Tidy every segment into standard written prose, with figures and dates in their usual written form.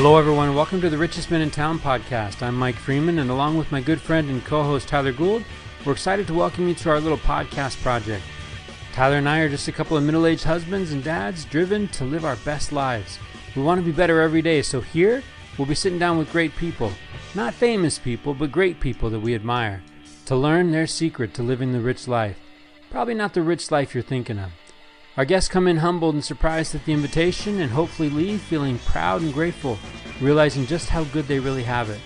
Hello, everyone. Welcome to the Richest Men In Town podcast. I'm Mike Freeman, and along with my good friend and co-host Tyler Gould, we're excited to welcome you to our little podcast project. Tyler and I are just a couple of middle-aged husbands and dads driven to live our best lives. We want to be better every day, so here we'll be sitting down with great people. Not famous people, but great people that we admire, to learn their secret to living the rich life. Probably not the rich life you're thinking of. Our guests come in humbled and surprised at the invitation and hopefully leave feeling proud and grateful, realizing just how good they really have it.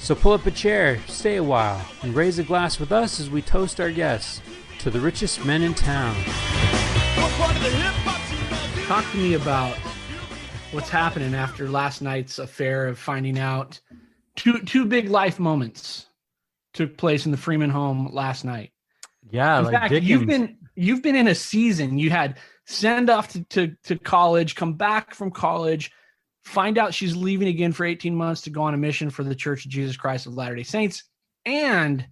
So pull up a chair, stay a while, and raise a glass with us as we toast our guests to the richest men in town. Talk to me about what's happening after last night's affair of finding out two big life moments took place in the Freeman home last night. Yeah, in like fact, Dickens. you've been in a season. You had send off to college, come back from college, find out she's leaving again for 18 months to go on a mission for the Church of Jesus Christ of Latter-day Saints, and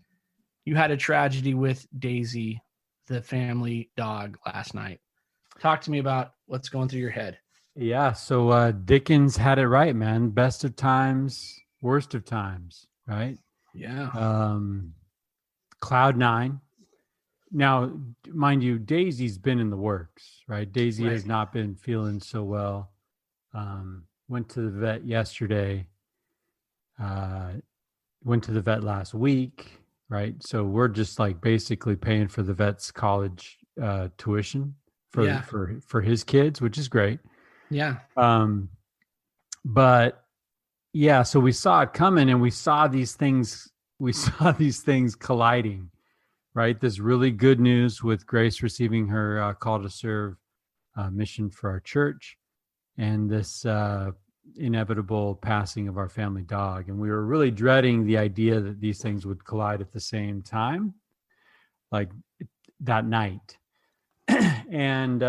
you had a tragedy with Daisy, the family dog, last night. Talk to me about what's going through your head. Yeah, so Dickens had it right, man. Best of times, worst of times, right? Yeah. Cloud nine. Now, mind you, Daisy's been in the works, right? Daisy has not been feeling so well. Went to the vet yesterday. Went to the vet last week, right? So we're just like basically paying for the vet's college tuition for his kids, which is great. Yeah. But yeah, so we saw it coming, and we saw these things colliding. Right, this really good news with Grace receiving her call to serve mission for our church, and this inevitable passing of our family dog. And we were really dreading the idea that these things would collide at the same time, like that night. And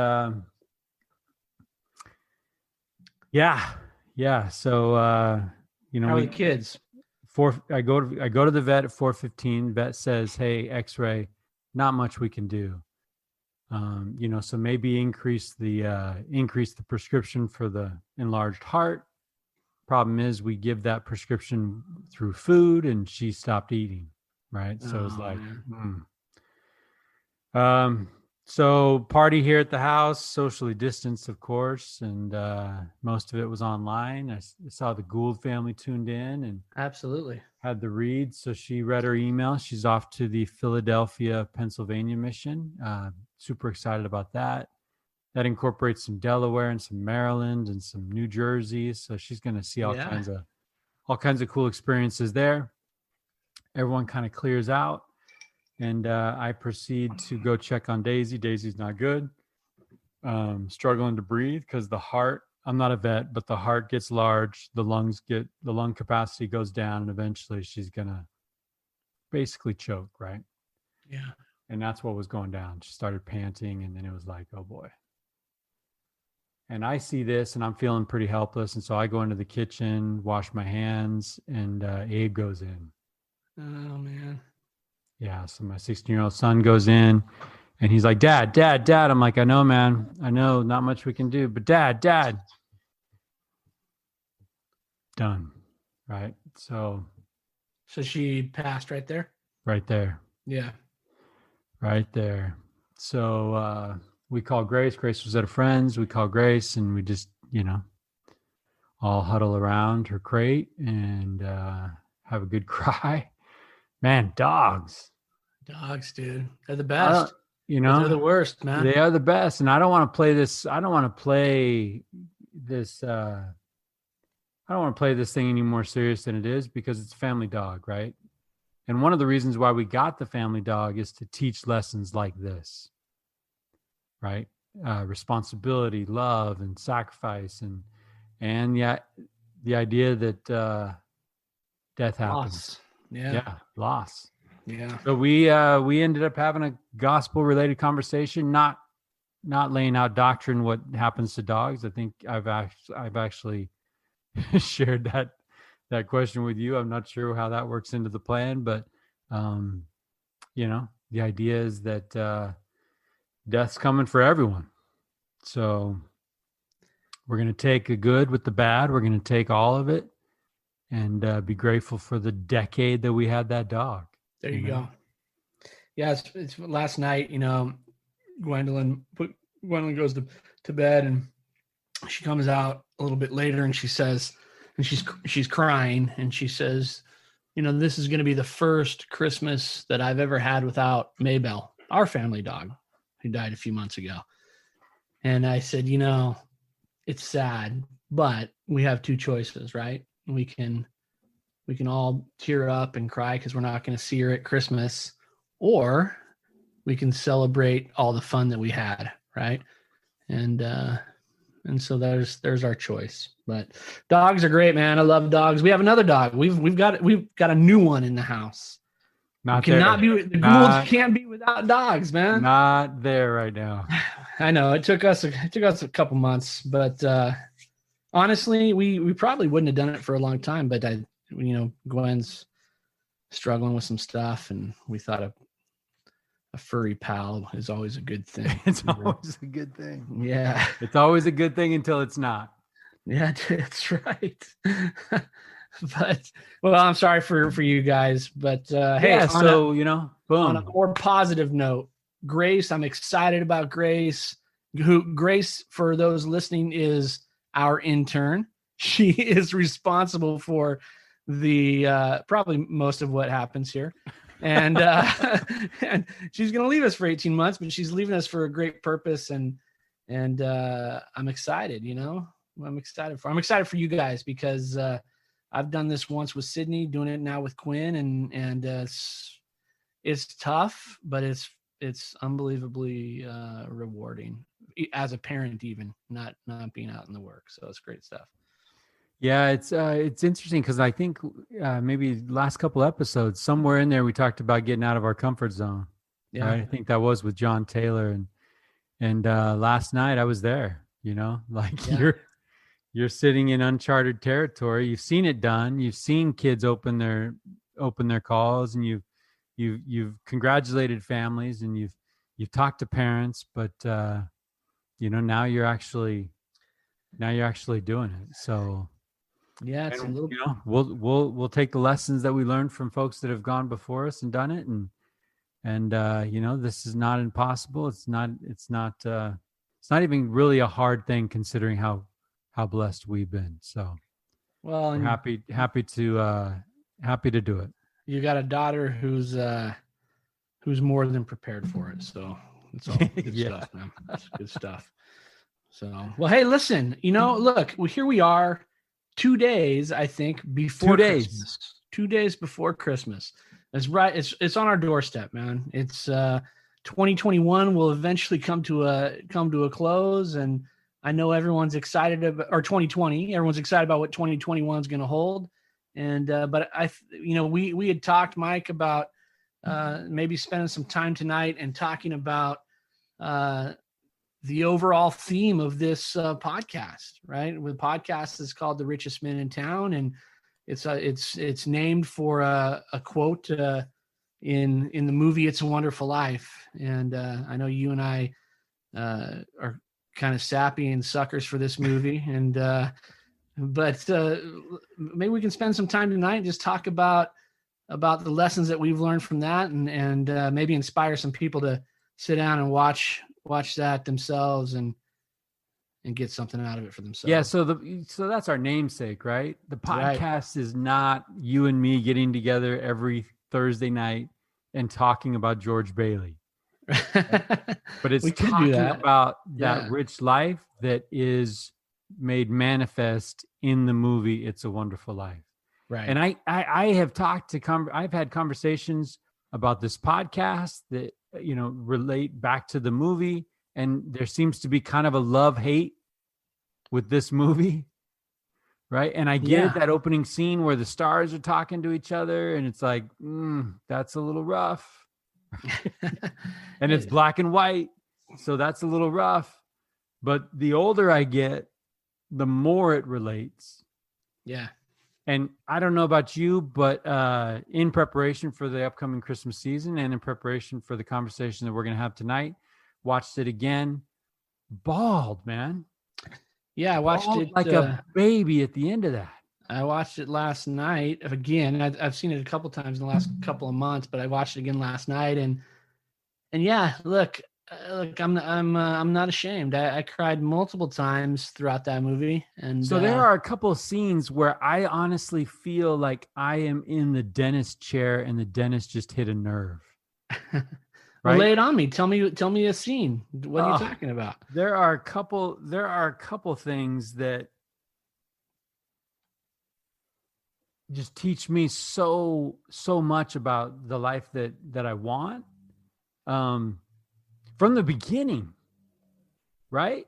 yeah. So how are the kids? I go to the vet at 4:15. Vet says, "Hey, X-ray, not much we can do. So maybe increase the prescription for the enlarged heart. Problem is, we give that prescription through food, and she stopped eating. Right, so it's like, So party here at the house, socially distanced, of course, and most of it was online. I saw the Gould family tuned in and Absolutely had the read. So she read her email. She's off to the Philadelphia, Pennsylvania mission. Super excited about that. That incorporates some Delaware and some Maryland and some New Jersey. So she's going to see all kinds of cool experiences there. Everyone kind of clears out. And I proceed to go check on Daisy. Daisy's not good. Struggling to breathe because the heart, I'm not a vet, but the heart gets large, the lung capacity goes down, and eventually she's going to basically choke, right? Yeah. And that's what was going down. She started panting, and then it was like, oh boy. And I see this, and I'm feeling pretty helpless. And so I go into the kitchen, wash my hands, and Abe goes in. Oh, man. Yeah, so my 16-year-old son goes in, and he's like, Dad. I'm like, I know, man. I know, not much we can do. But Dad. Done. Right? So she passed right there? Right there. Yeah. Right there. So we call Grace. Grace was at a friend's. We call Grace, and we just, all huddle around her crate and have a good cry. Man, dogs, dude. They're the best. They're the worst, man. They are the best. And I don't want to play this. I don't want to play this. I don't want to play this thing any more serious than it is, because it's a family dog, right? And one of the reasons why we got the family dog is to teach lessons like this, right? Responsibility, love, and sacrifice, and yet the idea that death happens. Loss. Yeah, loss. Yeah. So we ended up having a gospel-related conversation, not laying out doctrine, what happens to dogs. I think I've actually shared that question with you. I'm not sure how that works into the plan, but the idea is that death's coming for everyone. So We're going to take the good with the bad. We're going to take all of it and be grateful for the decade that we had that dog. There you go. Yeah, it's last night, Gwendolyn goes to bed, and she comes out a little bit later, and she says, and she's crying, and she says, this is going to be the first Christmas that I've ever had without Maybell, our family dog, who died a few months ago. And I said, it's sad, but we have two choices, right? We can all tear up and cry because we're not going to see her at Christmas, or we can celebrate all the fun that we had, right? And so there's our choice. But dogs are great, man. I love dogs. We have another dog. We've got a new one in the house. The Goulds can't be without dogs, man. Not there right now. I know it took us a couple months, but honestly, we probably wouldn't have done it for a long time. But Gwen's struggling with some stuff, and we thought a furry pal is always a good thing. It's always a good thing. Yeah. It's always a good thing until it's not. Yeah, that's right. But, well, I'm sorry for you guys, but hey, boom. On a more positive note, Grace, I'm excited about Grace. Grace, for those listening, is our intern. She is responsible for the probably most of what happens here. And and she's going to leave us for 18 months, but she's leaving us for a great purpose. And I'm excited, I'm excited for you guys, because I've done this once with Sydney, doing it now with Quinn, and it's tough, but it's unbelievably rewarding as a parent, even not being out in the work. So it's great stuff. Yeah, it's interesting because I think maybe last couple episodes, somewhere in there, we talked about getting out of our comfort zone. Yeah, right? I think that was with John Taylor, and last night I was there. You're sitting in uncharted territory. You've seen it done. You've seen kids open their calls, and you've congratulated families, and you've talked to parents, but now you're actually doing it. So. Yeah, it's a little. We'll take the lessons that we learned from folks that have gone before us and done it, and this is not impossible. It's not even really a hard thing considering how blessed we've been. So, well, we're happy to do it. You got a daughter who's more than prepared for it. So it's all good stuff, man. That's good stuff. So, well, hey, listen, look, here we are. 2 days, I think, before Christmas. 2 days before Christmas. That's right. It's on our doorstep, man. It's 2021 will eventually come to a close, and I know everyone's excited about, or 2020. Everyone's excited about what 2021 is going to hold. And but we had talked, Mike, about maybe spending some time tonight and talking about the overall theme of this podcast, right? The podcast is called The Richest Men In Town, and it's named for a quote in the movie It's a Wonderful Life. And I know you and I are kind of sappy and suckers for this movie, and but maybe we can spend some time tonight and just talk about the lessons that we've learned from that, and maybe inspire some people to sit down and watch that themselves and get something out of it for themselves. Yeah. So that's our namesake, right? The podcast is not you and me getting together every Thursday night and talking about George Bailey, but it's talking about that rich life that is made manifest in the movie It's a Wonderful Life. Right. And I have I've had conversations about this podcast that relate back to the movie, and there seems to be kind of a love-hate with this movie, right? And I get that opening scene where the stars are talking to each other, and it's like, that's a little rough. And it's black and white, so that's a little rough. But the older I get, the more it relates. Yeah. And I don't know about you, but in preparation for the upcoming Christmas season and in preparation for the conversation that we're going to have tonight, watched it again. Bawled, man. Yeah, I watched it like a baby at the end of that. I watched it last night again. I've seen it a couple times in the last couple of months, but I watched it again last night, and yeah, look, I'm not ashamed. I cried multiple times throughout that movie, and So there are a couple of scenes where I honestly feel like I am in the dentist chair and the dentist just hit a nerve. Well, Right? lay it on me. Tell me a scene. What are you talking about? There are a couple things that just teach me so much about the life that I want. From the beginning, right?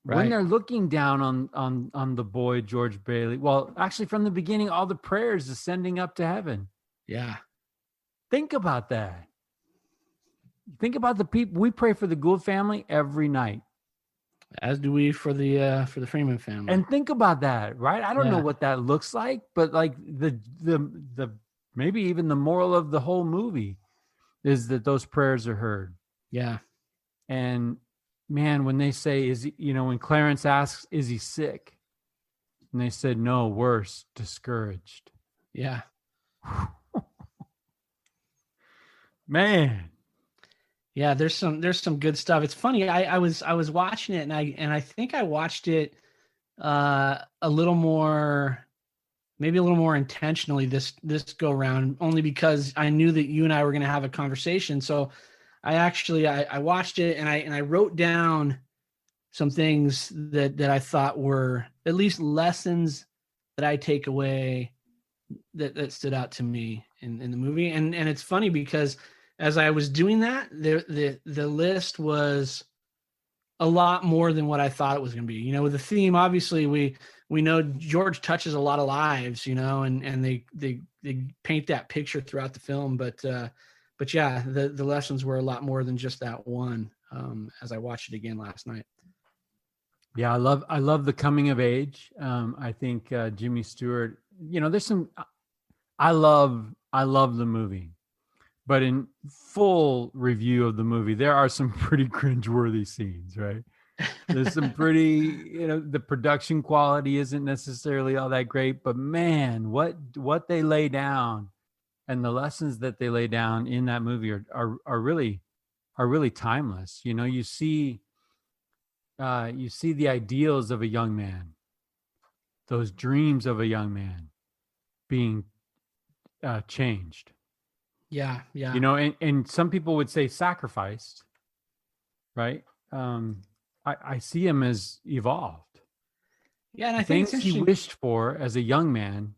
When they're looking down on the boy George Bailey. Well, actually, from the beginning, all the prayers ascending up to heaven. Yeah. Think about that. Think about the people. We pray for the Gould family every night, as do we for the Freeman family. and think about that, right? I don't know what that looks like, but like the maybe even the moral of the whole movie is that those prayers are heard. Yeah. And man, when they say, when Clarence asks, is he sick? And they said, no, worse, discouraged. Yeah. Man. Yeah, there's some good stuff. It's funny. I was watching it, and I think I watched it maybe a little more intentionally this go round, only because I knew that you and I were going to have a conversation. So I watched it, and I wrote down some things that I thought were at least lessons that I take away that stood out to me in the movie. And it's funny because as I was doing that, the list was a lot more than what I thought it was going to be. With the theme, obviously we know George touches a lot of lives, and they paint that picture throughout the film. But yeah, the lessons were a lot more than just that one. As I watched it again last night. Yeah, I love the coming of age. I think Jimmy Stewart. There's some. I love the movie. But in full review of the movie, there are some pretty cringeworthy scenes, right? There's some pretty, the production quality isn't necessarily all that great, but man, what they lay down and the lessons that they lay down in that movie are really timeless. You see the ideals of a young man, those dreams of a young man being changed. Yeah. And some people would say sacrificed, right? I see him as evolved. Yeah, and I think things he wished for as a young man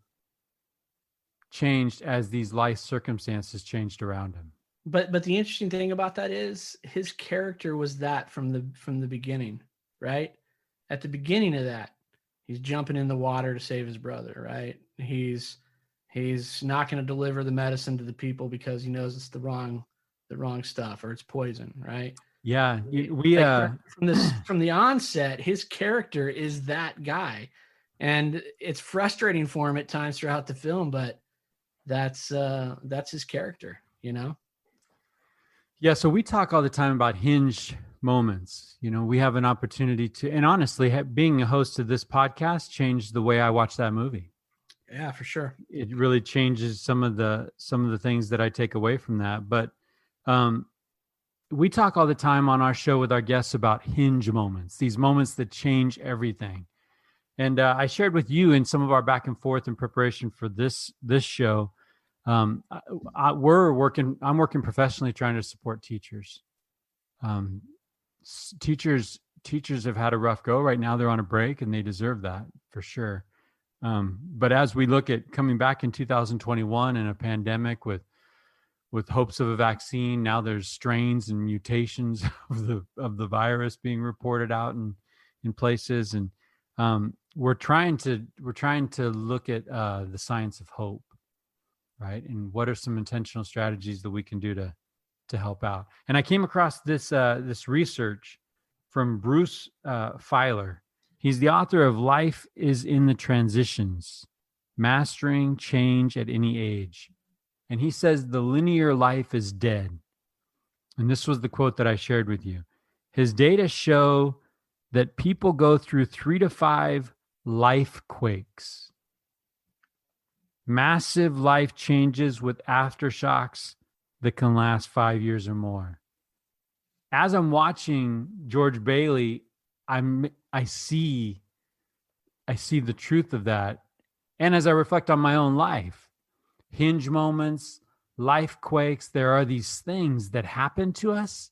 changed as these life circumstances changed around him. But the interesting thing about that is his character was that from the beginning, right? At the beginning of that, he's jumping in the water to save his brother, right? He's not going to deliver the medicine to the people because he knows it's the wrong stuff or it's poison, right? Yeah, from the onset, his character is that guy, and it's frustrating for him at times throughout the film, but that's his character, Yeah, so we talk all the time about hinge moments. We have an opportunity to, and honestly, being a host of this podcast changed the way I watch that movie. Yeah, for sure. It really changes some of the things that I take away from that. But we talk all the time on our show with our guests about hinge moments, these moments that change everything. And I shared with you in some of our back and forth in preparation for this show. I'm working professionally trying to support teachers. Teachers have had a rough go. Right now they're on a break, and they deserve that for sure. But as we look at coming back in 2021 and a pandemic with hopes of a vaccine, now there's strains and mutations of the virus being reported out in places, and we're trying to look at the science of hope, right? And what are some intentional strategies that we can do to help out? And I came across this research from Bruce Feiler. He's the author of Life is in the Transitions, Mastering Change at Any Age. And he says the linear life is dead. And this was the quote that I shared with you. His data show that people go through 3 to 5 life quakes, massive life changes with aftershocks that can last 5 years or more. As I'm watching George Bailey, I see the truth of that. And as I reflect on my own life, hinge moments, life quakes, there are these things that happen to us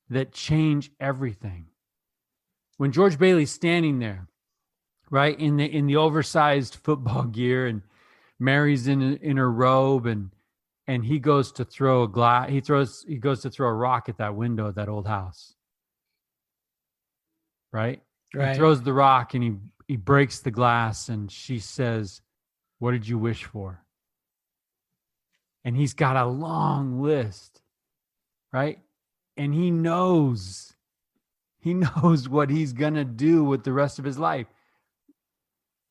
that change everything. When George Bailey's standing there, right, in the oversized football gear, and Mary's in her robe, and he goes to throw he goes to throw a rock at that window of that old house. Right? He throws the rock and he breaks the glass, and she says, "What did you wish for?" And he's got a long list, right? And he knows what he's gonna do with the rest of his life.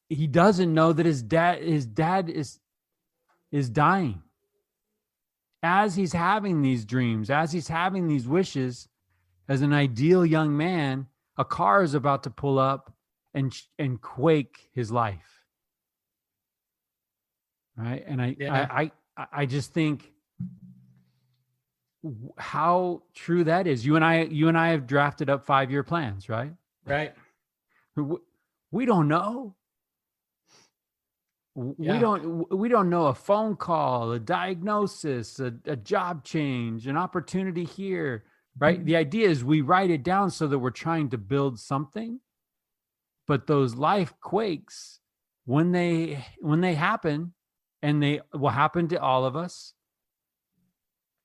He doesn't know that his dad is dying. As he's having these dreams, as he's having these wishes, as an ideal young man, a car is about to pull up and quake his life. Right? And I just think how true that is. You and I have drafted up 5-year plans, right? Right. We don't know. Yeah. We don't know a phone call, a diagnosis, a job change, an opportunity here, right? The idea is we write it down so that we're trying to build something. But those life quakes, when they happen, and they will happen to all of us,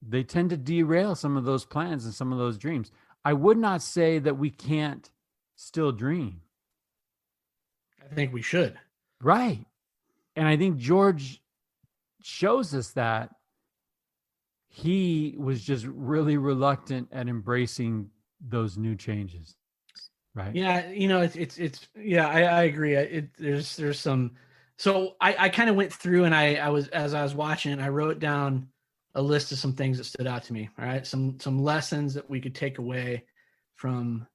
they tend to derail some of those plans and some of those dreams. I would not say that we can't still dream. I think we should. Right. And I think George shows us that he was just really reluctant at embracing those new changes. Right. Yeah. It's I agree. There's some, so I kind of went through, and as I was watching, I wrote down a list of some things that stood out to me. All right. Some lessons that we could take away from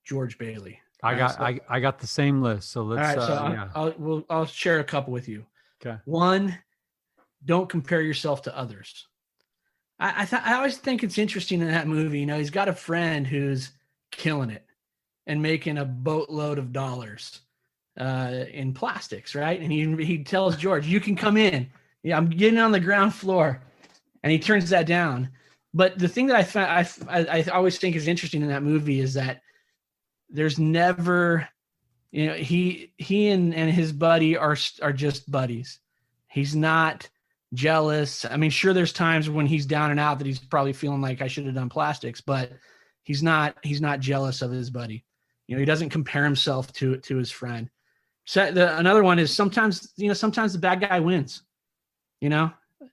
George Bailey. I got the same list. So let's. All right, so I'll share a couple with you. Okay. One, don't compare yourself to others. I always think it's interesting in that movie. He's got a friend who's killing it and making a boatload of dollars in plastics, right? And he tells George, "You can come in. Yeah, I'm getting on the ground floor," and he turns that down. But the thing that I always think is interesting in that movie is that there's never, he and his buddy are just buddies. He's not jealous. I mean, sure, there's times when he's down and out that he's probably feeling like I should have done plastics, but he's not jealous of his buddy. He doesn't compare himself to his friend. So another one is sometimes the bad guy wins.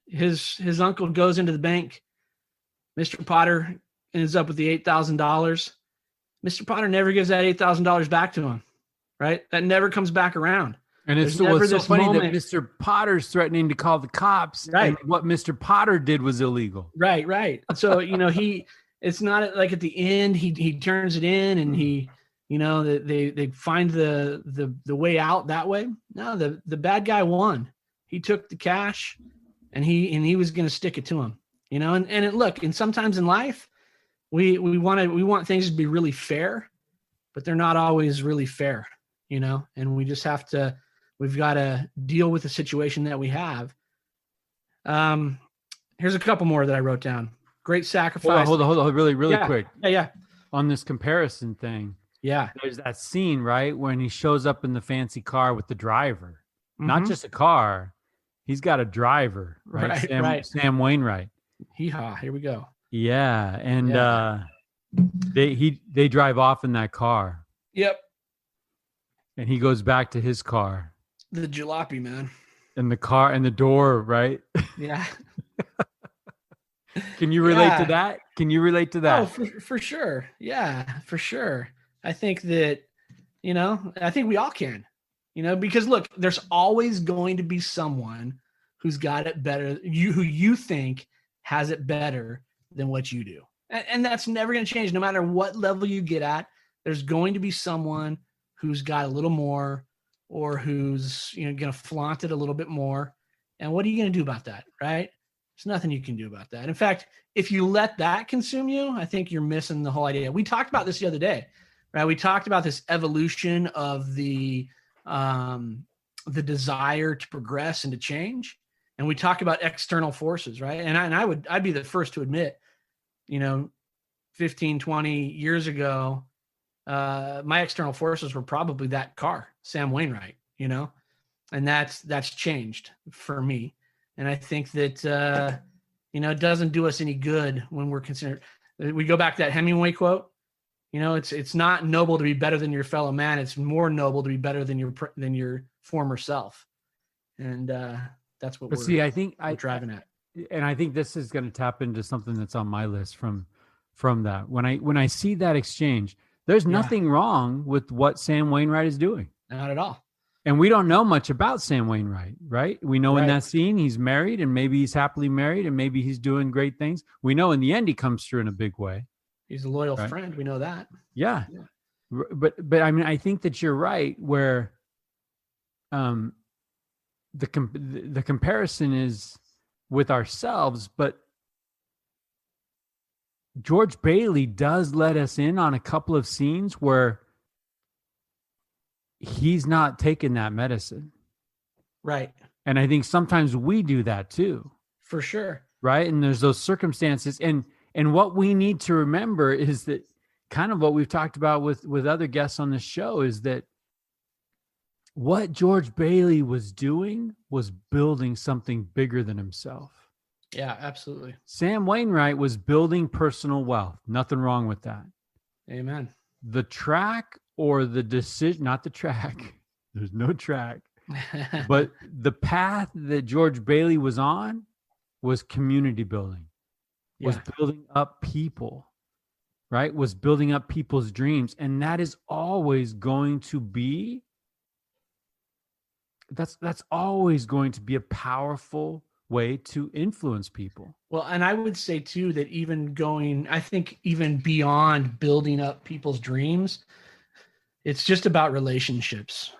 His uncle goes into the bank. Mr. Potter ends up with the $8,000. Mr. Potter never gives that $8,000 back to him, right? That never comes back around. And it's so funny that Mr. Potter's threatening to call the cops, right? And what Mr. Potter did was illegal. Right. So, it's not like at the end, he turns it in and they find the way out that way. No, the bad guy won. He took the cash and he was going to stick it to him, and sometimes in life, we want things to be really fair, but they're not always really fair, and we've got to deal with the situation that we have. Here's a couple more that I wrote down. Great sacrifice. Hold on, really quick. Yeah. On this comparison thing. Yeah. There's that scene, right, when he shows up in the fancy car with the driver, not just a car. He's got a driver, right? Right. Sam Wainwright. Hee-haw, here we go. Yeah, and they drive off in that car. Yep. And he goes back to his car. The jalopy, man. And the car and the door, right? Yeah. Can you relate to that? Oh, for sure. Yeah, for sure. I think that, I think we all can, because look, there's always going to be someone who's got it better, who you think has it better than what you do. And that's never going to change. No matter what level you get at, There's going to be someone who's got a little more, or who's, going to flaunt it a little bit more. And what are you going to do about that? Right? There's nothing you can do about that. In fact, if you let that consume you, I think you're missing the whole idea. We talked about this the other day, right? We talked about this evolution of the desire to progress and to change. And we talk about external forces, right? And I'd be the first to admit, 15, 20 years ago, my external forces were probably that car, Sam Wainwright, and that's changed for me. And I think that, it doesn't do us any good when we're considered. We go back to that Hemingway quote, it's not noble to be better than your fellow man. It's more noble to be better than your former self. And that's what we're driving at. And I think this is going to tap into something that's on my list from that. When I see that exchange, there's nothing wrong with what Sam Wainwright is doing. Not at all. And we don't know much about Sam Wainwright, right? We know in that scene he's married, and maybe he's happily married, and maybe he's doing great things. We know in the end he comes through in a big way. He's a loyal friend. We know that. Yeah. But I mean, I think that you're right where the comparison is with ourselves, but George Bailey does let us in on a couple of scenes where he's not taking that medicine. Right. And I think sometimes we do that too. For sure. Right. And there's those circumstances. And what we need to remember is that kind of what we've talked about with other guests on this show is that what George Bailey was doing was building something bigger than himself. Yeah, absolutely. Sam Wainwright was building personal wealth. Nothing wrong with that. Amen. The track or the decision, not the track, there's no track, but the path that George Bailey was on was community building, was building up people, right? Was building up people's dreams. And that is always going to be, that's always going to be a powerful way to influence people. Well, and I would say too, that I think even beyond building up people's dreams, it's just about relationships,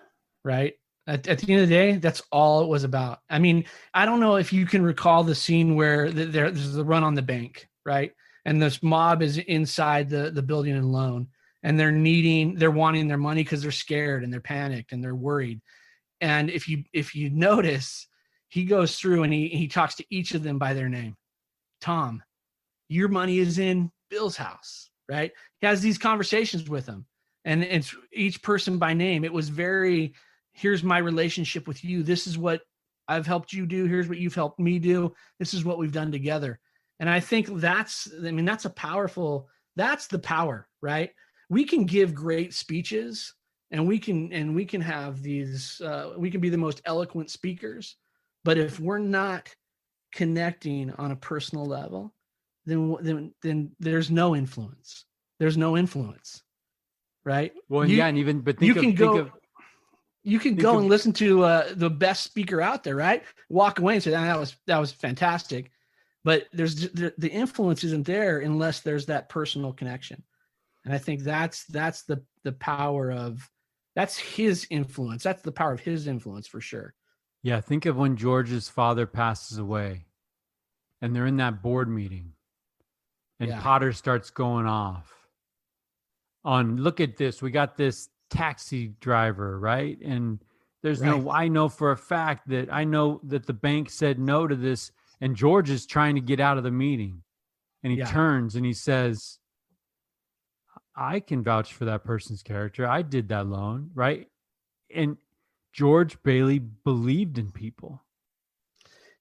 right? At the end of the day, that's all it was about. I mean, I don't know if you can recall the scene where there's the run on the bank, right? And this mob is inside the building and loan, and they're wanting their money because they're scared and they're panicked and they're worried. And if you notice, he goes through and he talks to each of them by their name. Tom, your money is in Bill's house, right? He has these conversations with them, and it's each person by name. It was here's my relationship with you. This is what I've helped you do. Here's what you've helped me do. This is what we've done together. And I think that's the power, right? We can give great speeches, and we can have these, we can be the most eloquent speakers. But if we're not connecting on a personal level, then there's no influence. There's no influence, right? Well, you can go and listen to the best speaker out there, right? Walk away and say, that was fantastic. But the influence isn't there unless there's that personal connection. And I think that's the power of, that's his influence. That's the power of his influence for sure. Yeah, think of when George's father passes away and they're in that board meeting and Potter starts going off on, look at this, we got this taxi driver, right? And I know for a fact that the bank said no to this, and George is trying to get out of the meeting. And he turns and he says, I can vouch for that person's character. I did that loan, right? And George Bailey believed in people.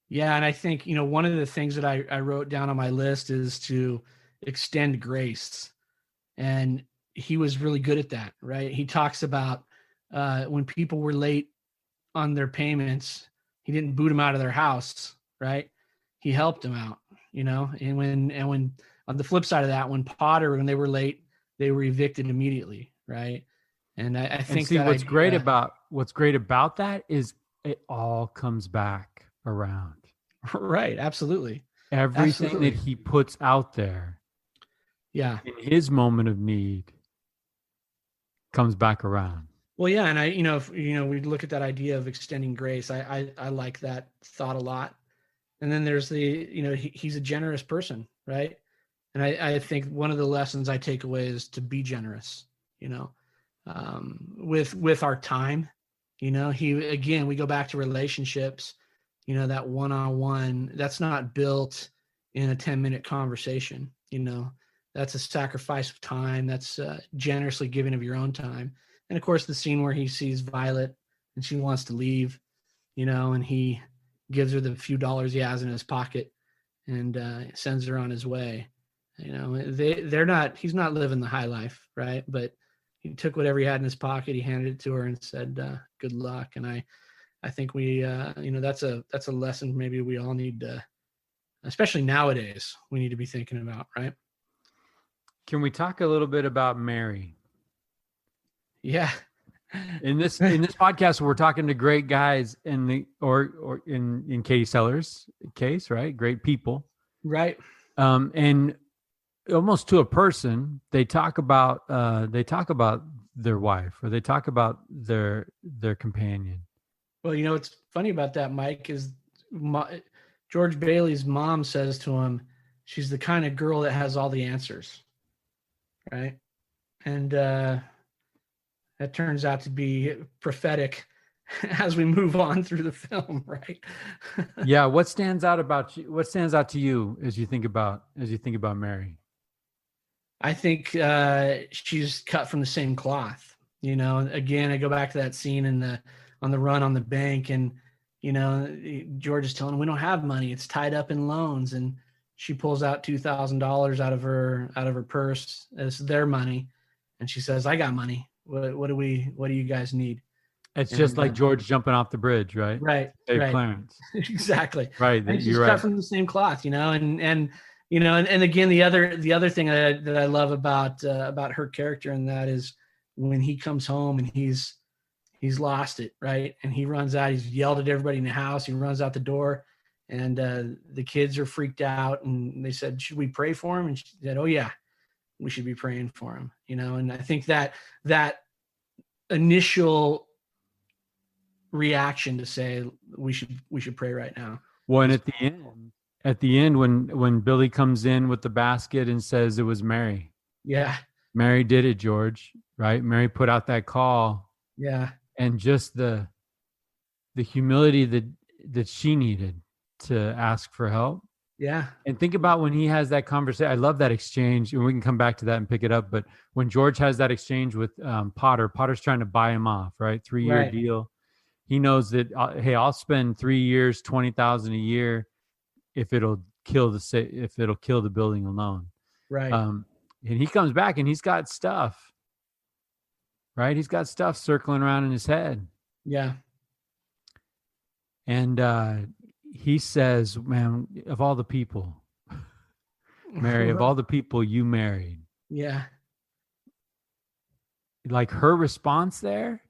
Yeah. And I think, one of the things that I wrote down on my list is to extend grace. And he was really good at that, right? He talks about when people were late on their payments, he didn't boot them out of their house, right? He helped them out, and when on the flip side of that, when they were late, they were evicted immediately, right? And I think what's great about that is it all comes back around. Right. Absolutely. Everything that he puts out there. Yeah. In his moment of need comes back around. Well, yeah, and we look at that idea of extending grace. I like that thought a lot. And then there's he's a generous person, right? And I think one of the lessons I take away is to be generous, with our time. We go back to relationships, that one-on-one, that's not built in a 10-minute conversation. That's a sacrifice of time. That's generously giving of your own time. And of course, the scene where he sees Violet and she wants to leave, and he gives her the few dollars he has in his pocket and sends her on his way. He's not living the high life, right? But he took whatever he had in his pocket, he handed it to her and said, good luck. And I think we, that's a lesson maybe we all need to, especially nowadays, we need to be thinking about, right? Can we talk a little bit about Mary? Yeah. In this podcast, we're talking to great guys in Katie Sellers' case, right? Great people. Right. And almost to a person, they talk about their wife, or they talk about their companion. Well, what's funny about that, Mike, is George Bailey's mom says to him, she's the kind of girl that has all the answers, right? And that turns out to be prophetic as we move on through the film, right? Yeah. What stands out to you as you think about Mary? I think she's cut from the same cloth. Again, I go back to that scene on the run on the bank, and George is telling him, we don't have money, it's tied up in loans, and she pulls out $2,000 out of her purse as their money, and she says, I got money. What do you guys need? It's just like George jumping off the bridge, right? Right. Save right. Clarence. Exactly. Right. And she's you're cut right. from the same cloth, and again, the other thing that I love about her character, and that is when he comes home and he's lost it, right? And he runs out, he's yelled at everybody in the house, he runs out the door, and the kids are freaked out, and they said, should we pray for him? And she said, oh yeah, we should be praying for him, and I think that initial reaction to say we should pray right now. Well, and at the end when Billy comes in with the basket and says it was Mary. Yeah. Mary did it, George, right? Mary put out that call. Yeah. And just the humility that she needed to ask for help. Yeah. And think about when he has that conversation. I love that exchange, and we can come back to that and pick it up. But when George has that exchange with Potter's trying to buy him off, right? 3-year deal. He knows that, hey, I'll spend 3 years, $20,000 a year if it'll kill the building alone. Right. And he comes back and he's got stuff, right? He's got stuff circling around in his head. Yeah. And he says, man, of all the people, Mary, of all the people you married. Yeah. Like, her response there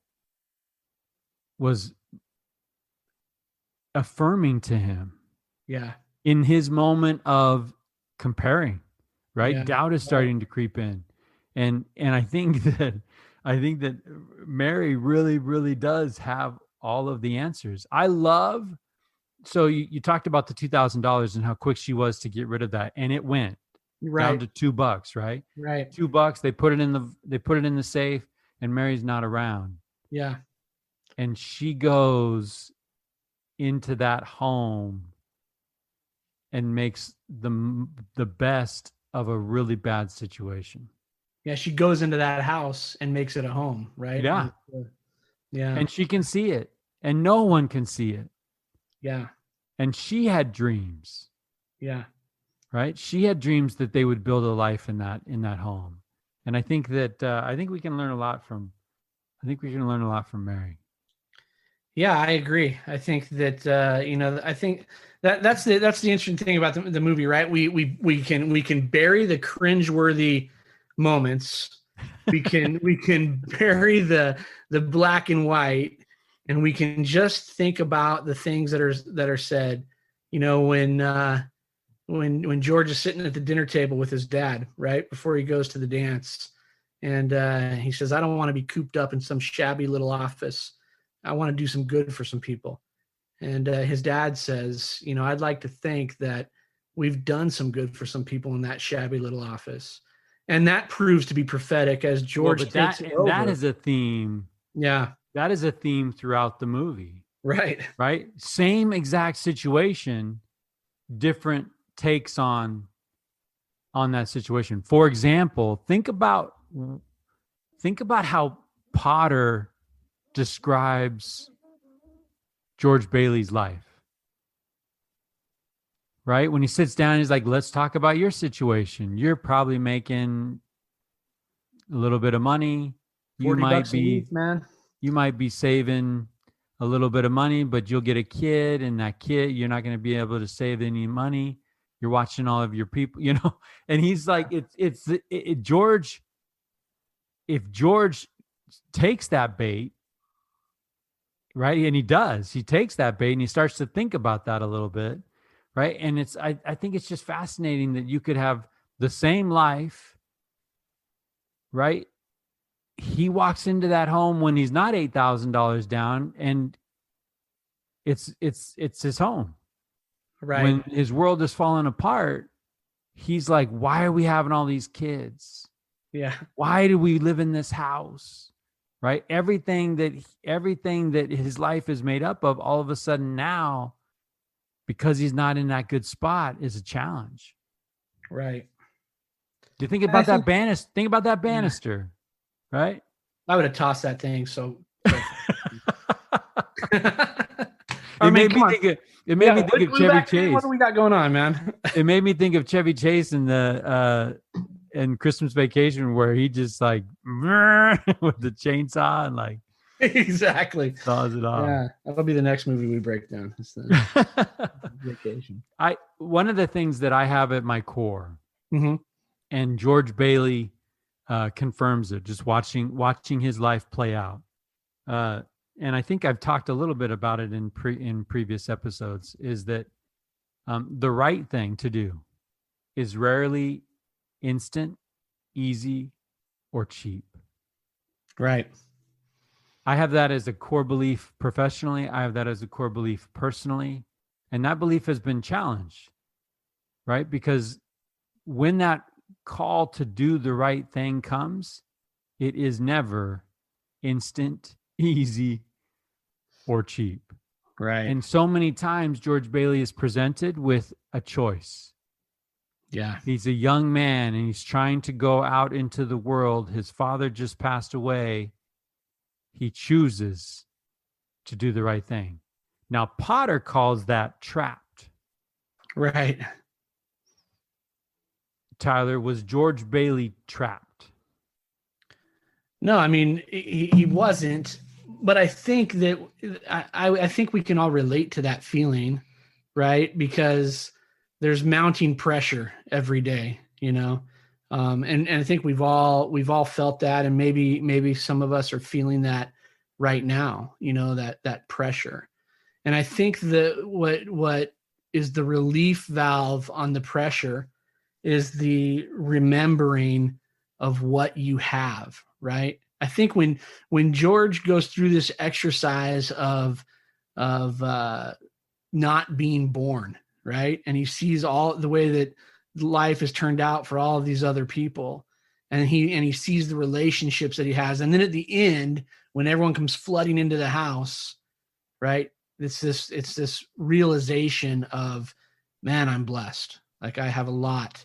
was affirming to him. Yeah. In his moment of comparing, right? Yeah. Doubt is starting to creep in. And I think that Mary really, really does have all of the answers. So you talked about the $2,000 and how quick she was to get rid of that. And it went down to $2, right? Right. $2. They put it in the safe, and Mary's not around. Yeah. And she goes into that home and makes the best of a really bad situation. Yeah, she goes into that house and makes it a home, right? Yeah. Yeah. And she can see it, and no one can see it. Yeah. And she had dreams. Yeah. Right? She had dreams that they would build a life in that home. And I think that we can learn a lot from Mary. Yeah, I agree. I think that I think that's the interesting thing about the movie, right? We can bury the cringeworthy moments. We can bury the black and white, and we can just think about the things that are said. When George is sitting at the dinner table with his dad, right before he goes to the dance, And he says, I don't want to be cooped up in some shabby little office. I want to do some good for some people. And his dad says, I'd like to think that we've done some good for some people in that shabby little office. And that proves to be prophetic as George takes it over. That is a theme. Yeah. That is a theme throughout the movie. Right. Right. Same exact situation, different takes on that situation. For example, think about how Potter describes George Bailey's life. Right? When he sits down, he's like, let's talk about your situation. You're probably making a little bit of money. You might be, week, man. You might be saving a little bit of money, but you'll get a kid, and that kid, you're not going to be able to save any money. You're watching all of your people, and he's like, George, if George takes that bait, right. And he takes that bait and he starts to think about that a little bit. Right. And I think it's just fascinating that you could have the same life, right? He walks into that home when he's not $8,000 down, and it's his home. Right. When his world is falling apart, he's like, why are we having all these kids? Yeah. Why do we live in this house? Right? Everything that his life is made up of, all of a sudden now, because he's not in that good spot, is a challenge. Right. Do you think about that banister? Think about that banister, right? I would have tossed that thing. So it made me think of Chevy Chase. What do we got going on, man? It made me think of Chevy Chase in in Christmas Vacation, where he just like with the chainsaw and like exactly saws it off. Yeah, that'll be the next movie we break down. It's the Vacation. One of the things that I have at my core, mm-hmm. and George Bailey confirms it, just watching his life play out. And I think I've talked a little bit about it in previous episodes, is that the right thing to do is rarely instant, easy, or cheap. Right. I have that as a core belief professionally. I have that as a core belief personally. And that belief has been challenged, right? Because when that call to do the right thing comes, it is never instant, easy, or cheap. Right. And so many times George Bailey is presented with a choice. Yeah. He's a young man and he's trying to go out into the world. His father just passed away. He chooses to do the right thing. Now, Potter calls that trapped. Right. Tyler, was George Bailey trapped? No, I mean, he wasn't. But I think that I think we can all relate to that feeling, right? Because there's mounting pressure every day, and I think we've all felt that, and maybe some of us are feeling that right now, that pressure. And I think that what is the relief valve on the pressure is the remembering of what you have, right? I think when George goes through this exercise of not being born, right? And he sees all the way that life has turned out for all of these other people, and he sees the relationships that he has. And then at the end, when everyone comes flooding into the house, right? It's this realization of, man, I'm blessed. Like I have a lot.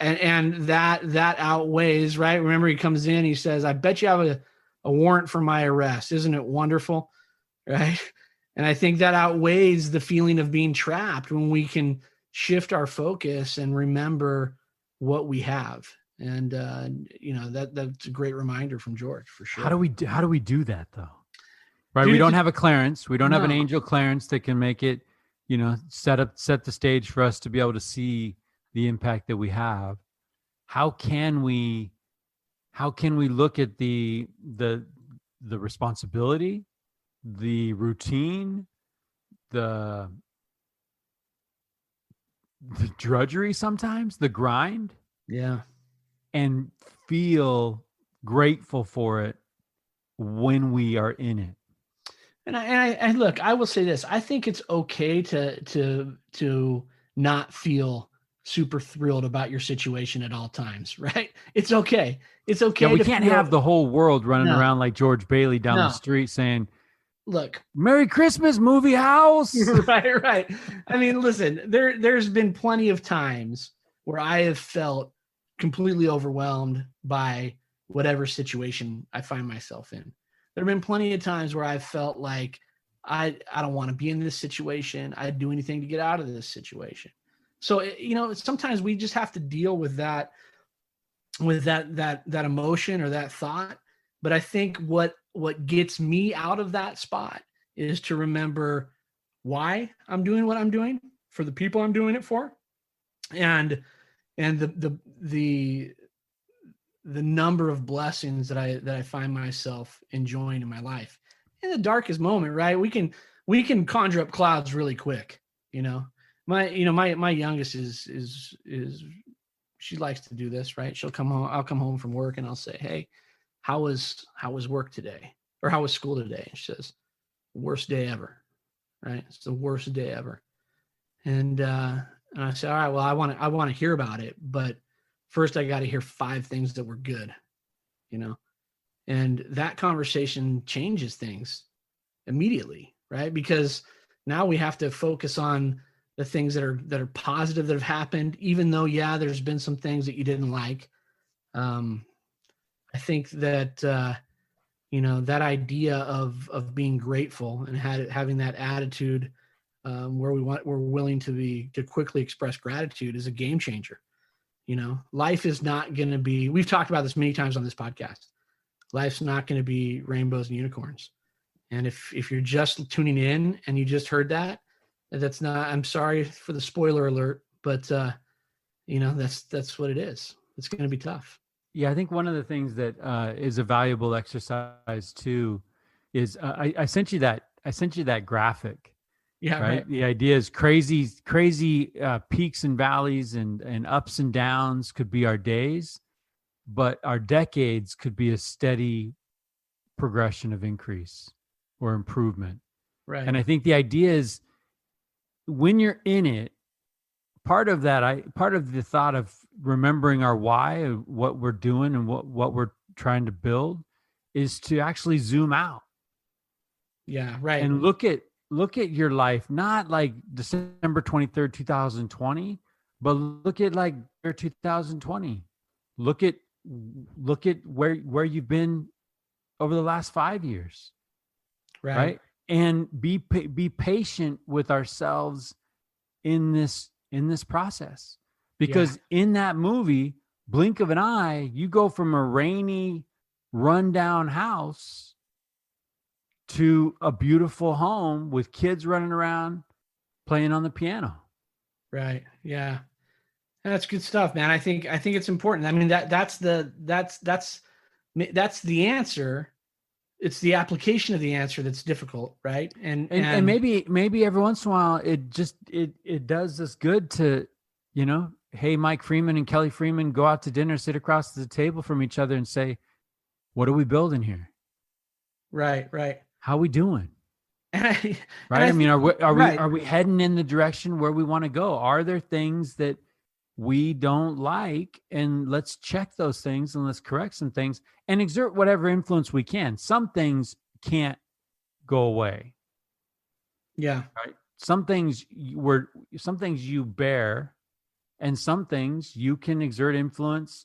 And that outweighs, right? Remember, he comes in, he says, I bet you have a warrant for my arrest. Isn't it wonderful? Right. And I think that outweighs the feeling of being trapped when we can shift our focus and remember what we have. And, that's a great reminder from George, for sure. How do we do that though? Right. Dude, we don't have a Clarence. We don't have an No. angel Clarence that can make it, set the stage for us to be able to see the impact that we have. How can we look at the responsibility, the routine, the drudgery, sometimes the grind, Yeah. and feel grateful for it when we are in it. And I look, I will say this. I think it's okay to not feel super thrilled about your situation at all times, right? It's okay. It's okay. Yeah, we can't have the whole world running around like George Bailey down the street saying, look, Merry Christmas, movie house. Right. I mean, listen, there's been plenty of times where I have felt completely overwhelmed by whatever situation I find myself in. There have been plenty of times where I've felt like I don't want to be in this situation. I'd do anything to get out of this situation. So, sometimes we just have to deal with that emotion or that thought. But I think what gets me out of that spot is to remember why I'm doing what I'm doing, for the people I'm doing it for, and the number of blessings that I find myself enjoying in my life. In the darkest moment, right? We can conjure up clouds really quick. My youngest is she likes to do this, right? She'll come home. I'll come home from work and I'll say, "Hey, how was work today? Or how was school today?" And she says, "Worst day ever." Right? It's the worst day ever. And I say, "All right, well, I want to hear about it, but first I got to hear 5 things that were good." And that conversation changes things immediately, right? Because now we have to focus on the things that are positive that have happened, even though, there's been some things that you didn't like. I think that, that idea of being grateful and having that attitude where we're willing to quickly express gratitude is a game changer. Life is not going to be, we've talked about this many times on this podcast. Life's not going to be rainbows and unicorns. And if you're just tuning in and you just heard that's not, I'm sorry for the spoiler alert, but that's what it is. It's going to be tough. Yeah, I think one of the things that is a valuable exercise too is I sent you that graphic. Yeah, right. The idea is crazy peaks and valleys and ups and downs could be our days, but our decades could be a steady progression of increase or improvement. Right. And I think the idea is when you're in it, part of the thought of remembering our why, of what we're doing and what we're trying to build, is to actually zoom out. Yeah, right. And look at your life, not like December 23rd, 2020, but look at like 2020. Look at where you've been over the last 5 years. Right. And be patient with ourselves in this process, because in that movie, blink of an eye, you go from a rainy, rundown house to a beautiful home with kids running around playing on the piano. Right. Yeah. That's good stuff, man. I think it's important. I mean, that's the answer. It's the application of the answer that's difficult, right? And maybe every once in a while it does us good to, hey, Mike Freeman and Kelly Freeman go out to dinner, sit across the table from each other and say, what are we building here? Right. How are we doing? Right. I mean, are we heading in the direction where we want to go? Are there things that we don't like, and let's check those things and let's correct some things and exert whatever influence we can. Some things can't go away. Yeah. Right. Some things you bear, and some things you can exert influence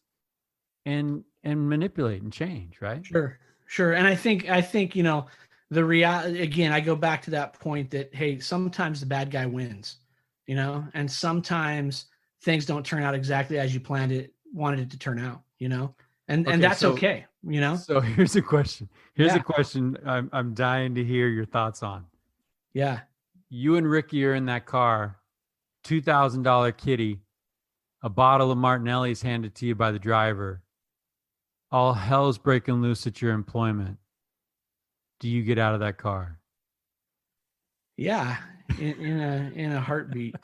and manipulate and change. Right. Sure. And I think, the reality, again, I go back to that point that, hey, sometimes the bad guy wins, and sometimes things don't turn out exactly as you wanted it to turn out, and that's okay. So here's a question. A question I'm dying to hear your thoughts on. Yeah. You and Ricky are in that car, $2,000 kitty, a bottle of Martinelli's handed to you by the driver. All hell's breaking loose at your employment. Do you get out of that car? Yeah, in a heartbeat.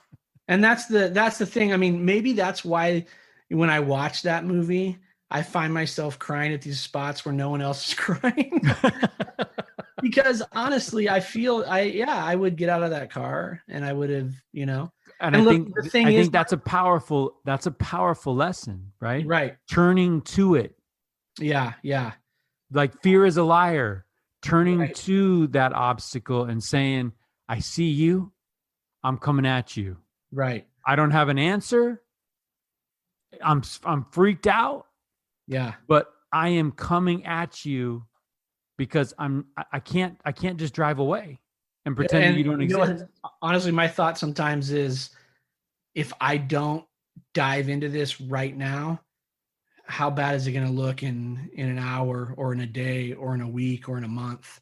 And that's the thing. I mean, maybe that's why when I watched that movie, I find myself crying at these spots where no one else is crying. Because honestly, I would get out of that car and I would have, And and look, the thing is, that's a powerful lesson, right? right. Turning to it. Yeah. Yeah. Like fear is a liar. Turning Right. to that obstacle and saying, I see you. I'm coming at you. Right. I don't have an answer. I'm freaked out. Yeah. But I am coming at you because I can't just drive away and pretend that you don't exist. Honestly, my thought sometimes is, if I don't dive into this right now, how bad is it going to look in an hour or in a day or in a week or in a month?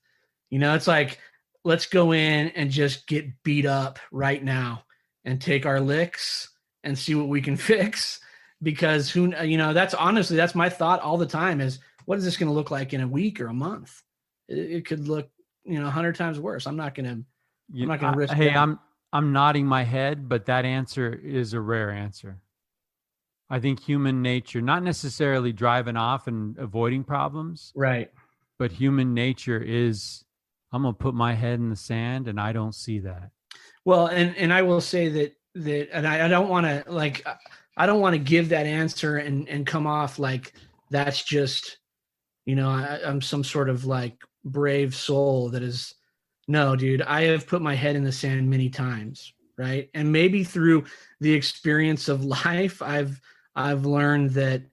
It's like, let's go in and just get beat up right now and take our licks and see what we can fix. Because that's my thought all the time is, what is this going to look like in a week or a month? It could look, 100 times worse. I'm not going to risk. Hey, that. I'm nodding my head, but that answer is a rare answer. I think human nature, not necessarily driving off and avoiding problems, right? But human nature is, I'm going to put my head in the sand, and I don't see that. Well, and I will say that, and I don't want to give that answer and come off like that's just, I'm some sort of like brave soul that is. No, dude, I have put my head in the sand many times, right? And maybe through the experience of life, I've learned that,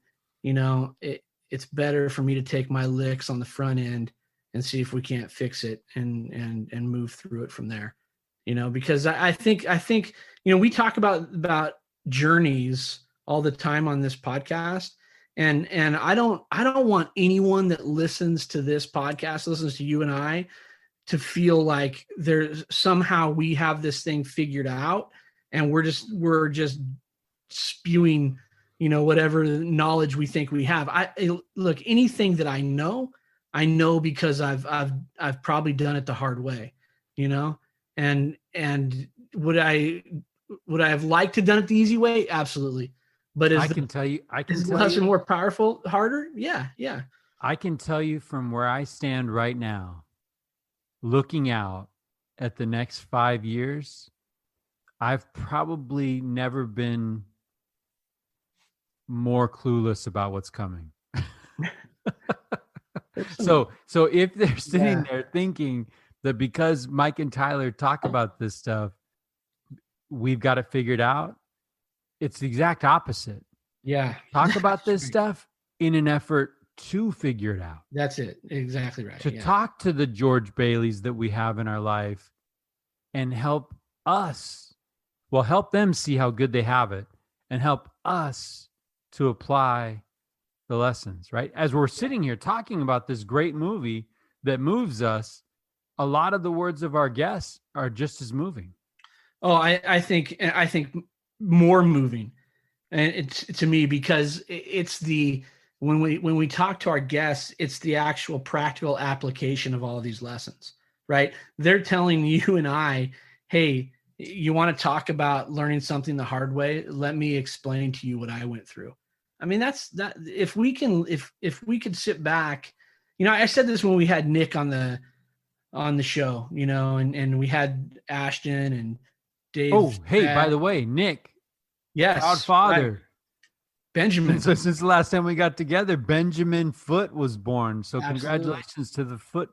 it's better for me to take my licks on the front end and see if we can't fix it and move through it from there, because I think, we talk about journeys all the time on this podcast. And I don't want anyone that listens to this podcast, listens to you and I, to feel like there's somehow we have this thing figured out and we're just spewing, whatever knowledge we think we have. Look, anything that I know because I've probably done it the hard way, and would I have liked to done it the easy way? Absolutely. But is the lesson more powerful, harder? Yeah. I can tell you from where I stand right now, looking out at the next 5 years, I've probably never been more clueless about what's coming. So if they're sitting there thinking that because Mike and Tyler talk about this stuff, we've got it figured out, it's the exact opposite. Yeah. Talk about this stuff in an effort to figure it out. That's it. Exactly right. To talk to the George Baileys that we have in our life and help them see how good they have it and help us to apply the lessons, right? As we're sitting here talking about this great movie that moves us, a lot of the words of our guests are just as moving. Oh, I think more moving. And it's to me, because it's when we talk to our guests, it's the actual practical application of all of these lessons, right? They're telling you and I, hey, you want to talk about learning something the hard way? Let me explain to you what I went through. I mean, that's that. If we could sit back, I said this when we had Nick on the show, and we had Ashton and Dave. Oh, hey, by the way, Nick. Yes. Proud father. Right. Benjamin. So since the last time we got together, Benjamin Foote was born. So Absolutely. Congratulations to the Foote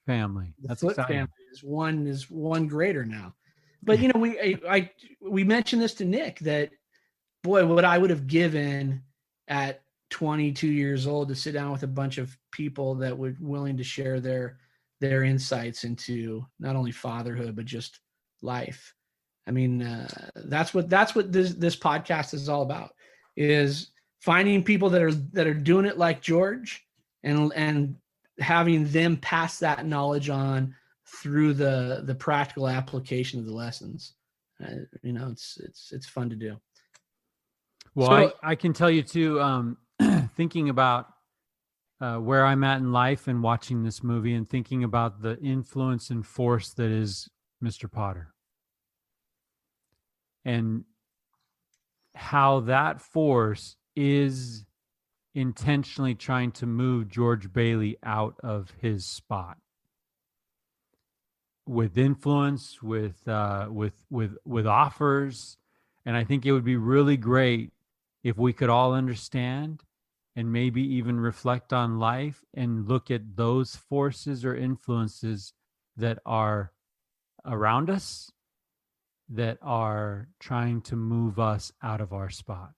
family. That's Foote exciting. Family is one greater now. But we mentioned this to Nick that, boy, what I would have given at 22 years old to sit down with a bunch of people that were willing to share their insights into not only fatherhood but just life. I mean, that's what this podcast is all about, is finding people that are doing it like George and having them pass that knowledge on through the practical application of the lessons. It's fun to do. Well, so, I can tell you too, thinking about where I'm at in life and watching this movie and thinking about the influence and force that is Mr. Potter. And how that force is intentionally trying to move George Bailey out of his spot with influence, with offers. And I think it would be really great if we could all understand and maybe even reflect on life and look at those forces or influences that are around us, that are trying to move us out of our spot.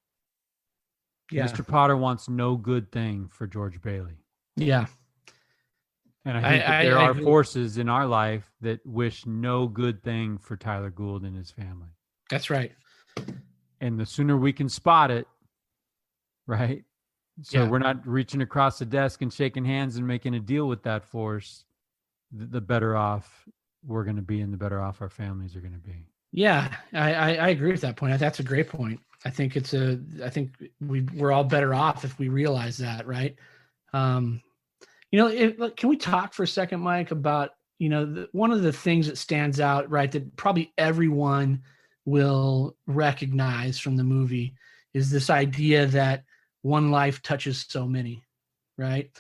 Yeah. Mr. Potter wants no good thing for George Bailey. Yeah. And I think that there are forces in our life that wish no good thing for Tyler Gould and his family. That's right. And the sooner we can spot it, right? So we're not reaching across the desk and shaking hands and making a deal with that force, the better off we're going to be and the better off our families are going to be. Yeah, I agree with that point. That's a great point. I think we're all better off if we realize that, right? Can we talk for a second, Mike, about, one of the things that stands out, right, that probably everyone will recognize from the movie is this idea that one life touches so many, right?